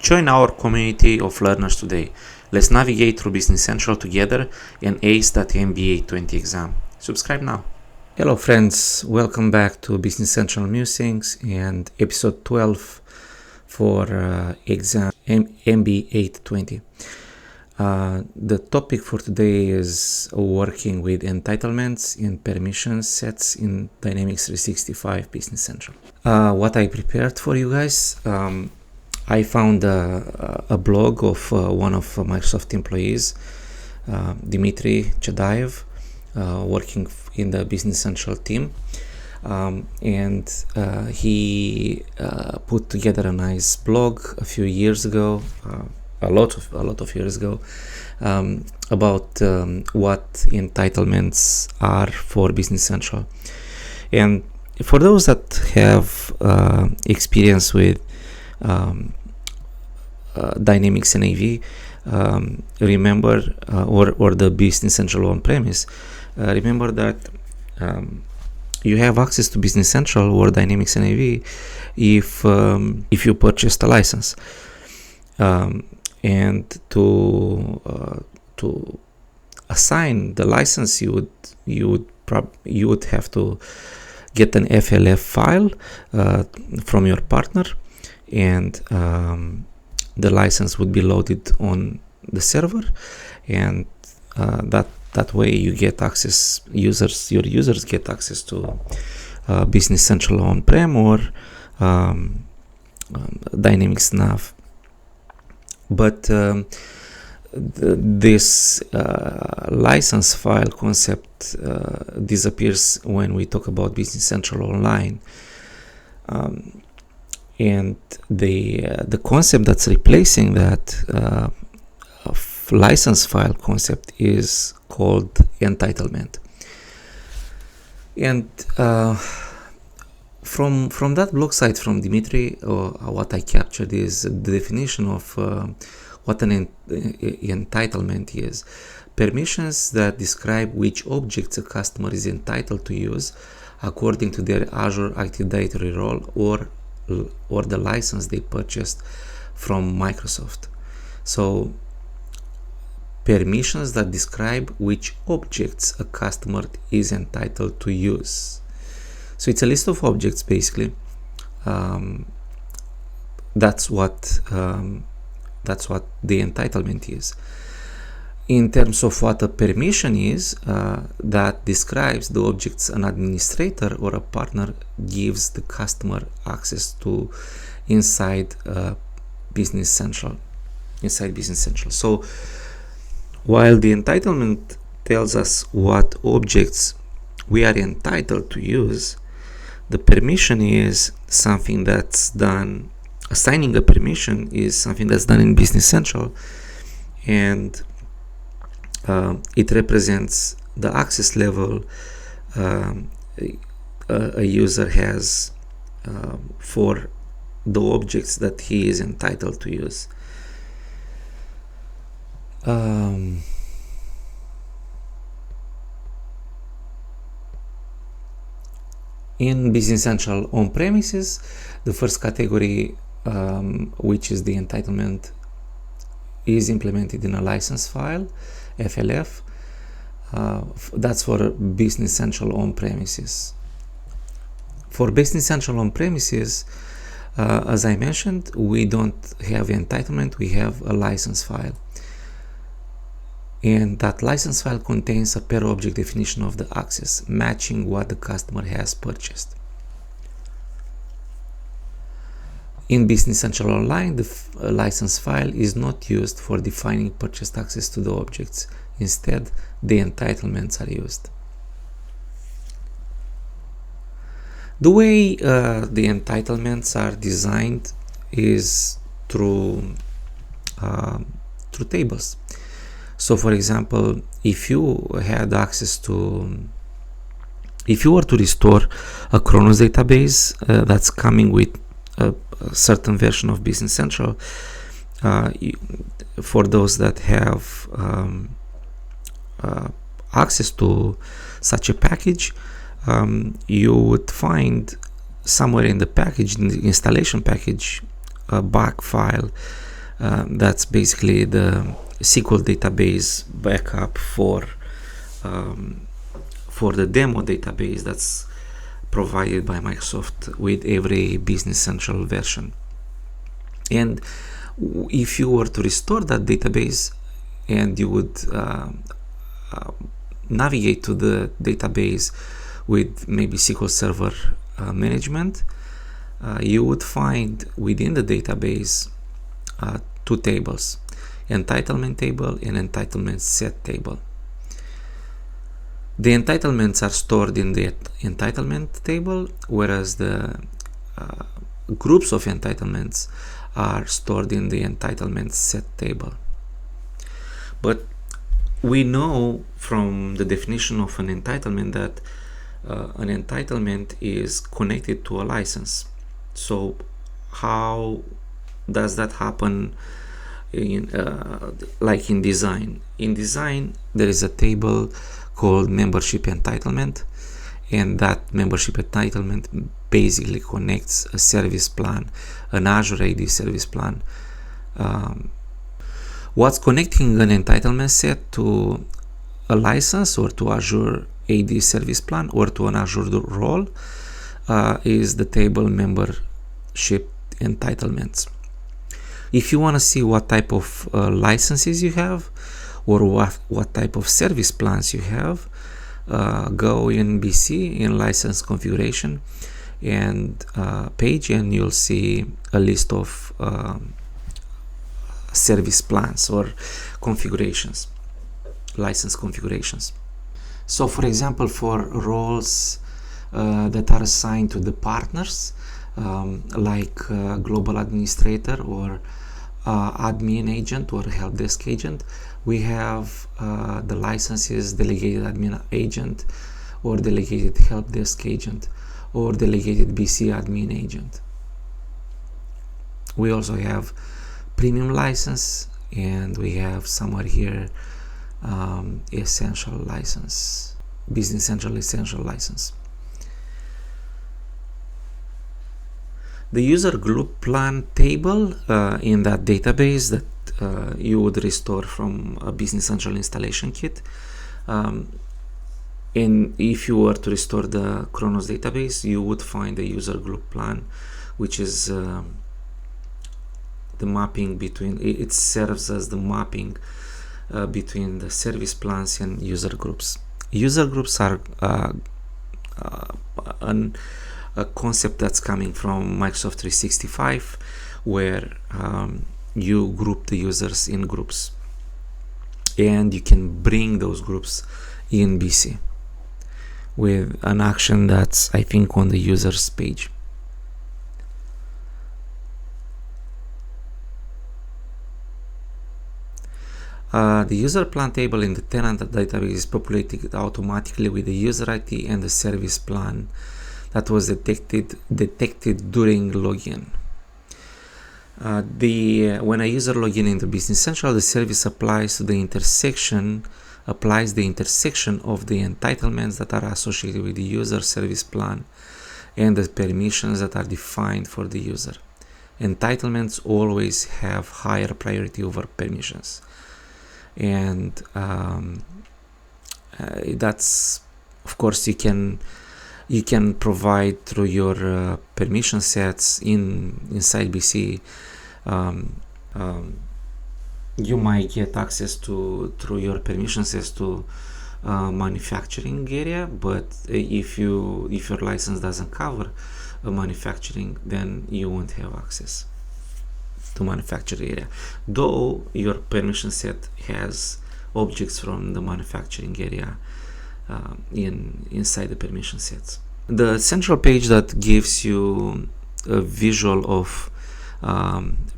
Join our community of learners today. Let's navigate through Business Central together and ace that MB-820 exam. Subscribe now. Hello friends, welcome back to Business Central Musings and episode 12 for exam MB-820. The topic for today is working with entitlements and permission sets in Dynamics 365 Business Central. What I prepared for you guys, I found a blog of one of Microsoft employees, Dmitry Chadayev, working in the Business Central team, and he put together a nice blog a few years ago, a lot of years ago, about what entitlements are for Business Central. And for those that have experience with Dynamics NAV, remember, or the Business Central on-premise, remember that you have access to Business Central or Dynamics NAV if you purchased a license, and to assign the license, you would have to get an FLF file from your partner, and the license would be loaded on the server, and that way you get access. Your users get access to Business Central on-prem or Dynamics NAV. But this license file concept disappears when we talk about Business Central Online, and the concept that's replacing that license file concept is called entitlement. And from that blog site from Dmitry, what I captured is the definition of what an entitlement is: permissions that describe which objects a customer is entitled to use according to their Azure Active Directory role or the license they purchased from Microsoft. So permissions that describe which objects a customer is entitled to use. So it's a list of objects, basically. That's what the entitlement is. In terms of what a permission is, that describes the objects an administrator or a partner gives the customer access to inside Business Central. So while the entitlement tells us what objects we are entitled to use, the permission is something that's done. Assigning a permission is something that's done in Business Central, and it represents the access level a user has for the objects that he is entitled to use. In Business Central on-premises, the first category, which is the entitlement, is implemented in a license file, FLF. That's for Business Central on-premises. For Business Central on-premises, as I mentioned, we don't have entitlement, we have a license file. And that license file contains a per object definition of the access, matching what the customer has purchased. In Business Central Online, the license file is not used for defining purchased access to the objects. Instead, the entitlements are used. The way the entitlements are designed is through tables. So, for example, if you had access to, if you were to restore a Kronos database that's coming with a certain version of Business Central, for those that have access to such a package, you would find somewhere in the package, in the installation package, a back file That's basically the SQL database backup for the demo database that's provided by Microsoft with every Business Central version. And if you were to restore that database and you would navigate to the database with maybe SQL Server management, you would find within the database two tables, entitlement table and entitlement set table. The entitlements are stored in the entitlement table, whereas the groups of entitlements are stored in the entitlement set table. But we know from the definition of an entitlement that an entitlement is connected to a license. So how does that happen in like in design? In design, there is a table called membership entitlement, and that membership entitlement basically connects a service plan, an Azure AD service plan. What's connecting an entitlement set to a license or to Azure AD service plan or to an Azure role is the table membership entitlements. If you want to see what type of licenses you have or what type of service plans you have, go in BC in license configuration and page, and you'll see a list of service plans or configurations, license configurations. So for example, for roles that are assigned to the partners, like global administrator or admin agent or help desk agent, we have the licenses delegated admin agent or delegated help desk agent or delegated BC admin agent. We also have premium license, and we have somewhere here essential license, Business Central essential license. The user group plan table in that database that you would restore from a Business Central installation kit. And if you were to restore the Kronos database, you would find the user group plan, which is the mapping between, it serves as the mapping between the service plans and user groups. User groups are a concept that's coming from Microsoft 365, where you group the users in groups, and you can bring those groups in BC with an action that's, I think, on the users page. The user plan table in the tenant database is populated automatically with the user ID and the service plan that was detected during login. When a user login into Business Central, the service applies the intersection of the entitlements that are associated with the user service plan and the permissions that are defined for the user. Entitlements always have higher priority over permissions, and that's, of course, you can provide through your permission sets inside BC. You might get access through your permission sets to manufacturing area, but if your license doesn't cover manufacturing, then you won't have access to manufacturing area, though your permission set has objects from the manufacturing area inside the permission sets. The central page that gives you a visual of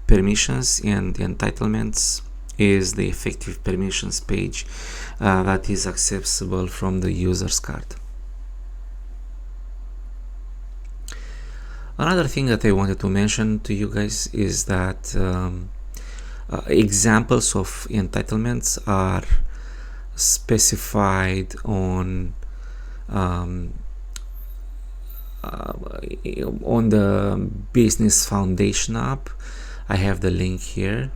permissions and entitlements is the effective permissions page that is accessible from the user's card. Another thing that I wanted to mention to you guys is that examples of entitlements are specified on the Business Foundation app. I have the link here.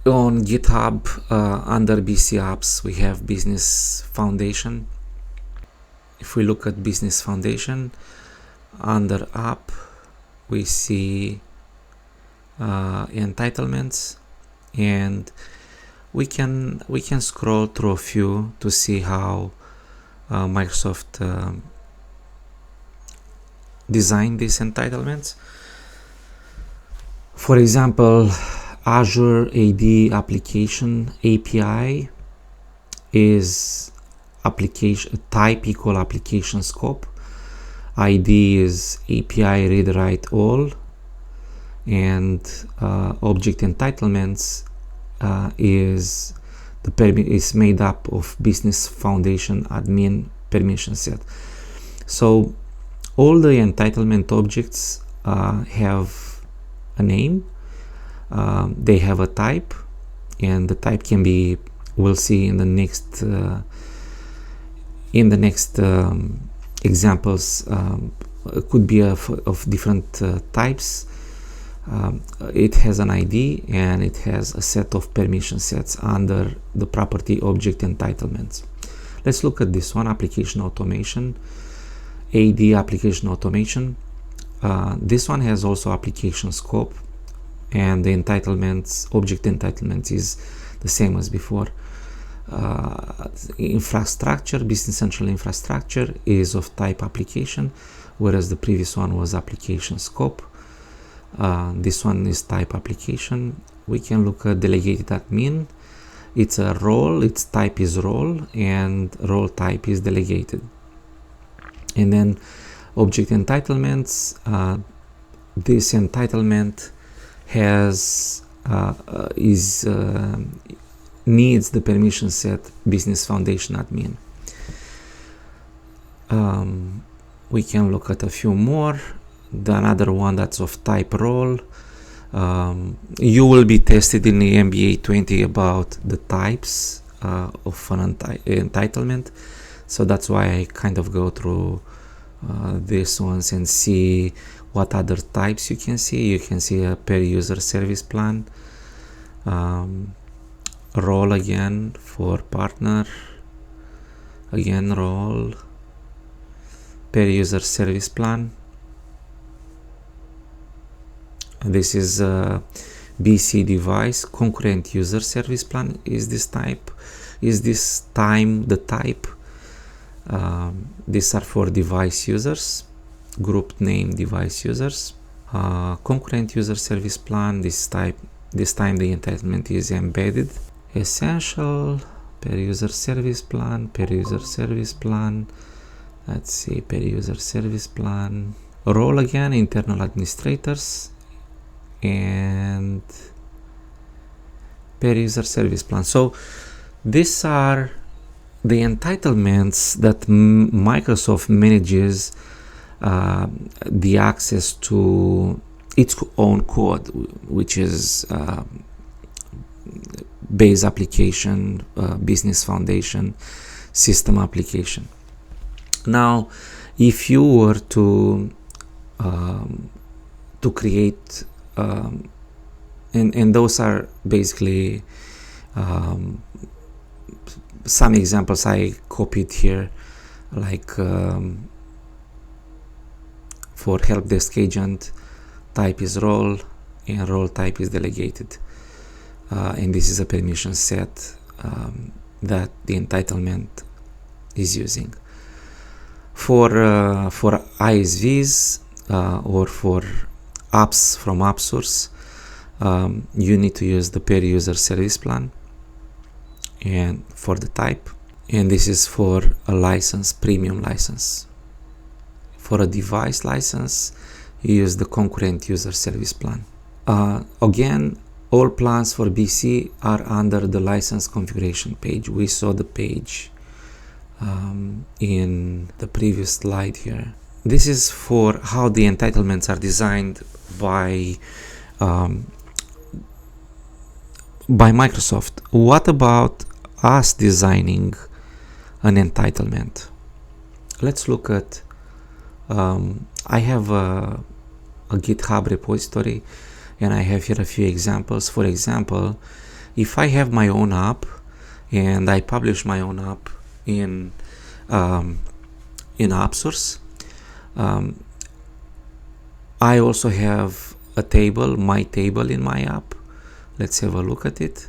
On GitHub, under BC Apps, we have Business Foundation. If we look at Business Foundation, under App, we see entitlements, and we can scroll through a few to see how Microsoft designed these entitlements. For example, Azure AD Application API is application type equal application scope. ID is API read write all, and object entitlements is made up of Business Foundation admin permission set. So all the entitlement objects have a name. They have a type, and the type can be, we'll see in the next examples, could be of different types. It has an ID, and it has a set of permission sets under the property object entitlements. Let's look at this one, application automation, AD application automation. This one has also application scope, and the entitlements, object entitlements, is the same as before. Infrastructure, Business Central infrastructure, is of type application, whereas the previous one was application scope. This one is type application. We can look at delegated admin. It's a role, its type is role, and role type is delegated. And then object entitlements, this entitlement has needs the permission set Business Foundation admin. We can look at a few more. Another one that's of type role. You will be tested in the MB-820 about the types of an entitlement, so that's why I kind of go through these ones and see what other types you can see. You can see a per user service plan, role again for partner, again role, per user service plan. This is a BC device concurrent user service plan. Is this type? Is this time the type? These are for device users, group name device users. Concurrent user service plan. This time the entitlement is embedded. Essential, per user service plan, per user service plan. Let's see, per user service plan. Role again, internal administrators, and per user service plan. So these are the entitlements that Microsoft manages the access to its own code, which is base application, Business Foundation, system application. Now, if you were to create and those are basically some examples I copied here, like for help desk agent, type is role and role type is delegated, and this is a permission set that the entitlement is using. For ISVs or for apps from app source, you need to use the per user service plan and for the type, and this is for a license, premium license. For a device license, you use the concurrent user service plan. Again, all plans for BC are under the license configuration page. We saw the page in the previous slide here. This is for how the entitlements are designed by Microsoft. What about us designing an entitlement? Let's look at I have a GitHub repository, and I have here a few examples. For example, If I have my own app and I publish my own app in app source, I also have a table, my table in my app. Let's have a look at it.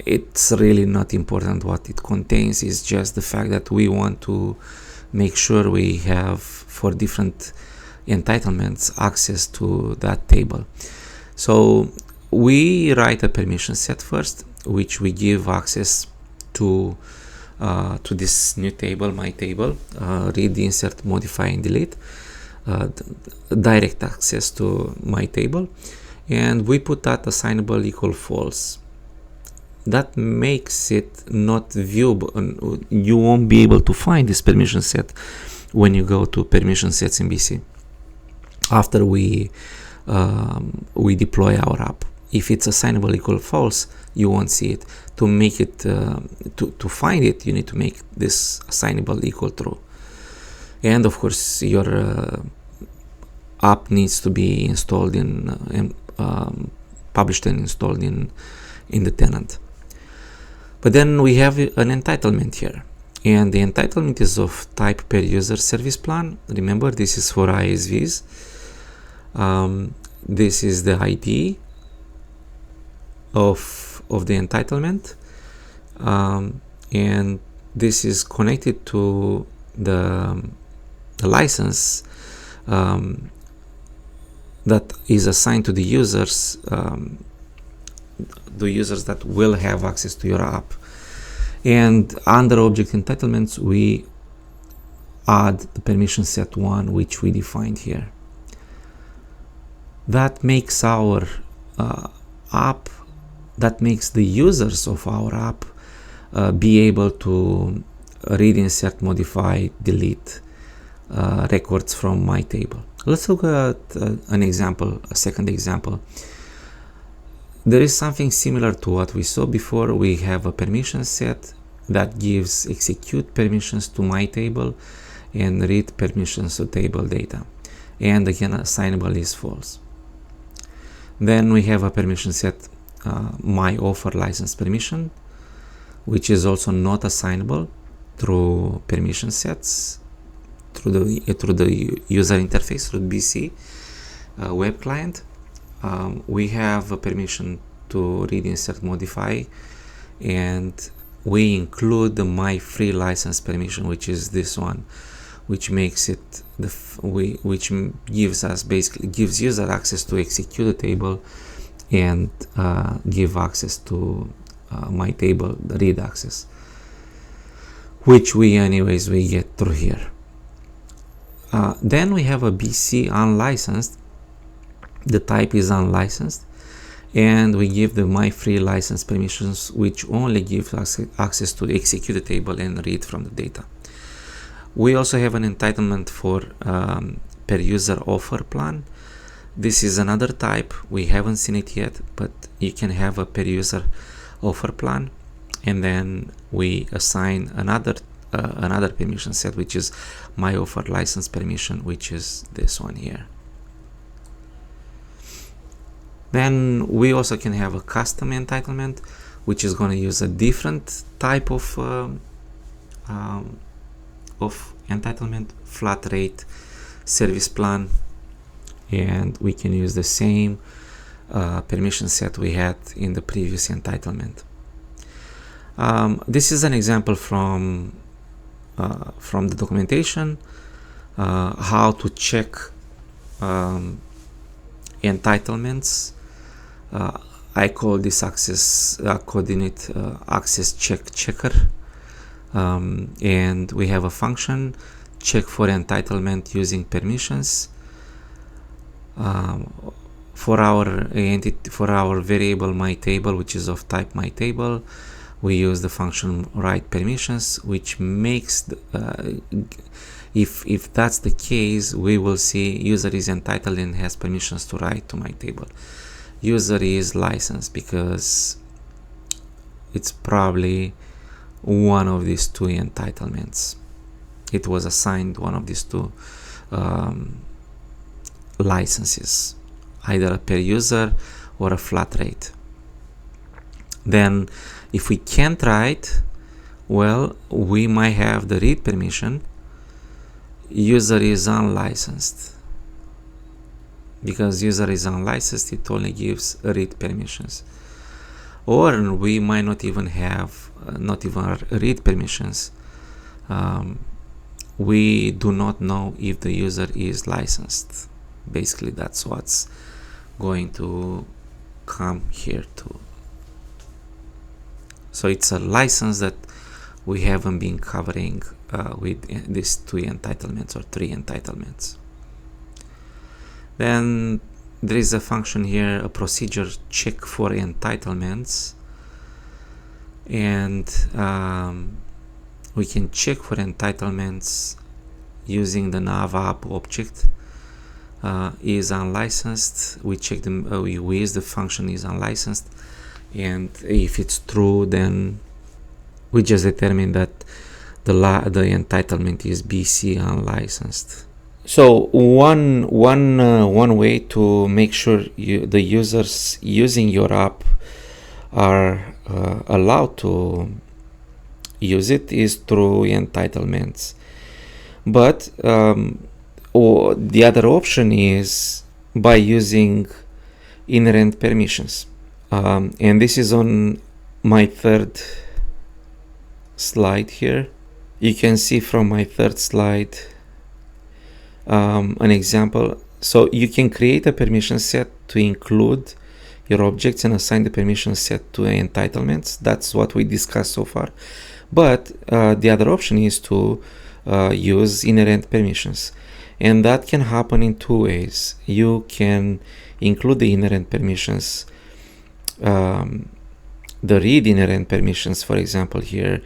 It's really not important what it contains. It's just the fact that we want to make sure we have, for different entitlements, access to that table. So we write a permission set first, which we give access to this new table, my table, read, insert, modify, and delete, direct access to my table, and we put that assignable equal false. That makes it not viewable. You won't be able to find this permission set when you go to permission sets in BC after we deploy our app. If it's assignable equal false, you won't see it. To make it to find it, you need to make this assignable equal true. And of course, your app needs to be installed in published and installed in the tenant. But then we have an entitlement here, and the entitlement is of type per user service plan. Remember, this is for ISVs. This is the ID of the entitlement, and this is connected to the license that is assigned to the users that will have access to your app. And under object entitlements, we add the permission set 1, which we defined here. That makes our app, that makes the users of our app be able to read, insert, modify, delete records from my table. Let's look at an example, a second example. There is something similar to what we saw before. We have a permission set that gives execute permissions to my table and read permissions to table data. And again, assignable is false. Then we have a permission set, my offer license permission, which is also not assignable through permission sets, through the user interface, through BC web client. We have a permission to read, insert, modify, and we include the my free license permission, which is this one, which makes it which gives us, basically gives user access to execute the table and give access to my table, the read access, which we get through here. Then we have a BC unlicensed. The type is unlicensed, and we give the my free license permissions, which only gives us access to execute the table and read from the data. We also have an entitlement for per user offer plan. This is another type. We haven't seen it yet, but you can have a per user offer plan, and then we assign another permission set, which is my offer license permission, which is this one here. Then we also can have a custom entitlement, which is going to use a different type of entitlement, flat rate service plan, and we can use the same permission set we had in the previous entitlement. This is an example from the documentation, how to check entitlements. I call this access coordinate access checker, and we have a function check for entitlement using permissions. For our variable my table, which is of type my table, we use the function write permissions, which makes if that's the case, we will see user is entitled and has permissions to write to my table. User is licensed because it's probably one of these two entitlements. It was assigned one of these two licenses, either a per user or a flat rate. Then if we can't write, well, we might have the read permission. User is unlicensed. Because user is unlicensed, it only gives read permissions. Or we might not even have read permissions. We do not know if the user is licensed. Basically, that's what's going to come here too. So it's a license that we haven't been covering with these two entitlements or three entitlements. Then there is a function here, a procedure check for entitlements, and we can check for entitlements using the nav app object. Is unlicensed. We check them. We use the function is unlicensed, and if it's true, then we just determine that the entitlement is BC unlicensed. So one way to make sure the users using your app are allowed to use it is through entitlements. But the other option is by using inherent permissions. And this is on my third slide here. You can see from my third slide an example. So you can create a permission set to include your objects and assign the permission set to entitlements. That's what we discussed so far. But the other option is to use inherent permissions. And that can happen in two ways. You can include the inherent permissions, the read inherent permissions, for example, here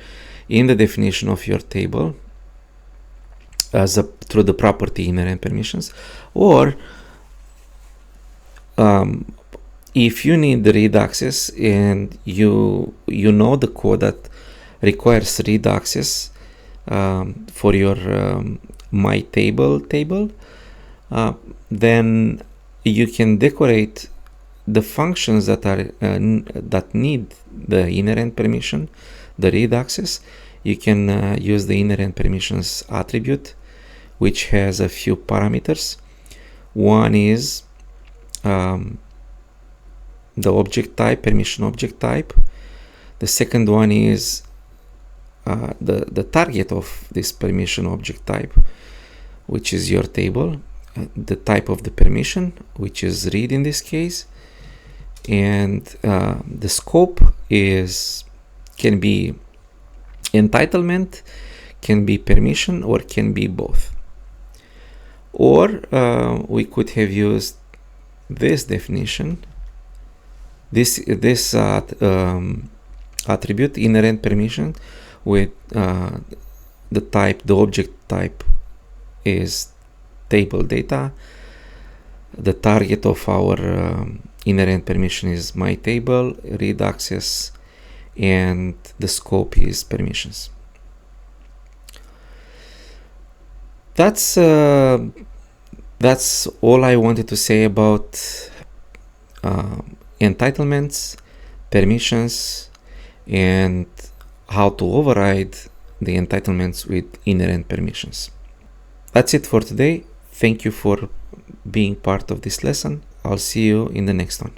in the definition of your table through the property inherent permissions, or if you need the read access and you know the code that requires read access for your my table, then you can decorate the functions that are that need the inherent permission, the read access. You can use the inherent permissions attribute, which has a few parameters. One is the object type, permission object type. The second one is the target of this permission object type, which is your table, the type of the permission, which is read in this case, and the scope can be entitlement, can be permission, or can be both. Or we could have used this definition, this attribute inherent permission with the type, the object type is table data. The target of our inherent permission is my table, read access, and the scope is permissions. That's all I wanted to say about entitlements, permissions, and how to override the entitlements with inherent permissions. That's it for today. Thank you for being part of this lesson. I'll see you in the next one.